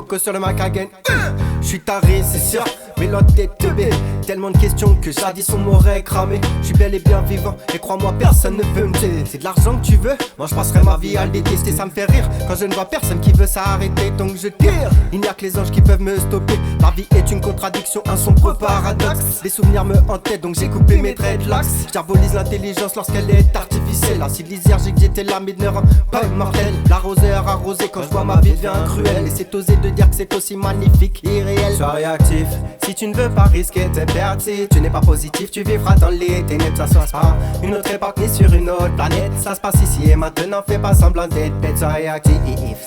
Coco sur le Mac again. J'suis taré, c'est sûr, mais l'autre tête teubée. Tellement de questions que jadis on m'aurait cramé. J'suis bel et bien vivant, et crois-moi, personne ne veut me tuer. C'est de l'argent que tu veux, moi je passerai ma vie à le détester. Ça me fait rire quand je ne vois personne qui veut s'arrêter. Donc je tire, il n'y a que les anges qui peuvent me stopper. La vie est une contradiction, un sombre paradoxe. Des souvenirs me hantaient, donc j'ai coupé mes dreadlocks. J'diabolise l'intelligence lorsqu'elle est artificielle. La lisière, j'étais là, mais ne rend pas immortel. L'arroseur arrosé quand je vois ma vie devient cruelle. Et c'est oser de dire que c'est aussi magnifique, irréel. Sois réactif, si tu ne veux pas risquer tes pertes. Si tu n'es pas positif, tu vivras dans les ténèbres. Ça se passe pas une autre époque ni sur une autre planète. Ça se passe ici et maintenant, fais pas semblant d'être bête. Sois réactif,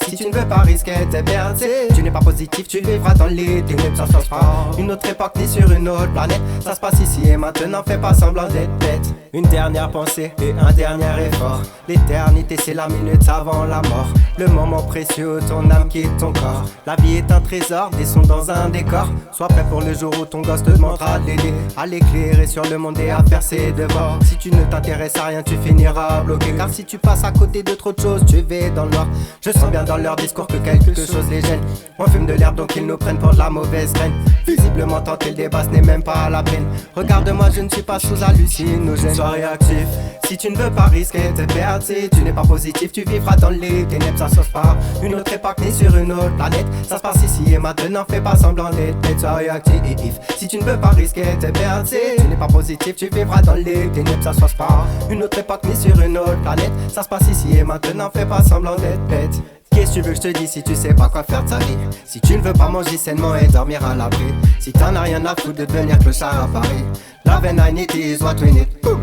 si tu ne veux pas risquer tes pertes. Si tu n'es pas positif, tu vivras dans les ténèbres. Ça se passe pas une autre époque ni sur une autre planète. Ça se passe ici et maintenant, fais pas semblant d'être bête. Une dernière pensée et un dernier effort. L'éternité c'est la minute avant la mort. Le moment précieux, ton âme quitte ton corps. La vie est un trésor, des sons dans un décor. Sois prêt pour le jour où ton gosse te demandera de l'aider à l'éclairer sur le monde et à faire ses devoirs. Si tu ne t'intéresses à rien, tu finiras bloqué. Car si tu passes à côté de trop de choses, tu vas dans le noir. Je sens bien dans leur discours que quelque chose les gêne. On fume de l'herbe donc ils nous prennent pour de la mauvaise graine. Visiblement tenter le débat ce n'est même pas la peine. Regarde-moi, je ne suis pas sous hallucinogène. Sois réactif, si tu ne veux pas risquer tes pertes. Si tu n'es pas positif, tu vivras dans les ténèbres. Ça sauve pas une autre époque ni sur une autre planète. Ça se passe ici et maintenant, fais pas semblant d'être bête. Sois réactif, si tu ne veux pas risquer tes pertes. Si tu n'es pas positif, tu vivras dans les ténèbres. Ça sauve pas une autre époque ni sur une autre planète. Ça se passe ici et maintenant, fais pas semblant d'être bête. Qu'est-ce que tu veux que je te dise si tu sais pas quoi faire de ta vie? Si tu ne veux pas manger sainement et dormir à l'abri. Si t'en as rien à foutre de devenir clochard à Paris. Love and I need is what we need. Boom.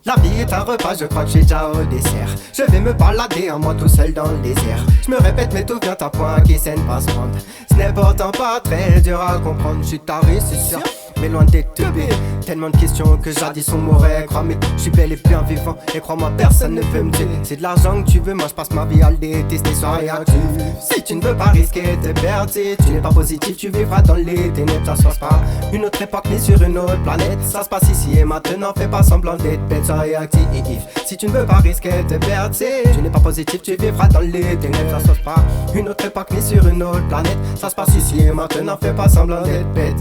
La vie est un repas, je crois que j'ai déjà au dessert. Je vais me balader en moi tout seul dans le désert. Je me répète mais tout vient à point qui scène pas se prendre. Ce n'est pourtant pas très dur à comprendre. Je suis taré c'est sûr, mais loin d'être teubé. Tellement de questions que jadis on m'aurait cramé. Je suis bel et bien vivant et crois-moi personne ne veut me tuer. C'est de l'argent que tu veux, moi je passe ma vie à le détester. Sois réactif, si tu ne veux pas risquer tes pertes. Si tu n'es pas positif, tu vivras dans les ténèbres. Ça se passe pas une autre époque ni sur une autre planète. Ça se passe ici et maintenant, fais pas semblant d'être bête. Sois réactif, si tu ne veux pas risquer tes pertes. Si tu n'es pas positif, tu vivras dans les ténèbres. Ça se passe pas une autre époque ni sur une autre planète. Ça se passe ici et maintenant, fais pas semblant d'être bête.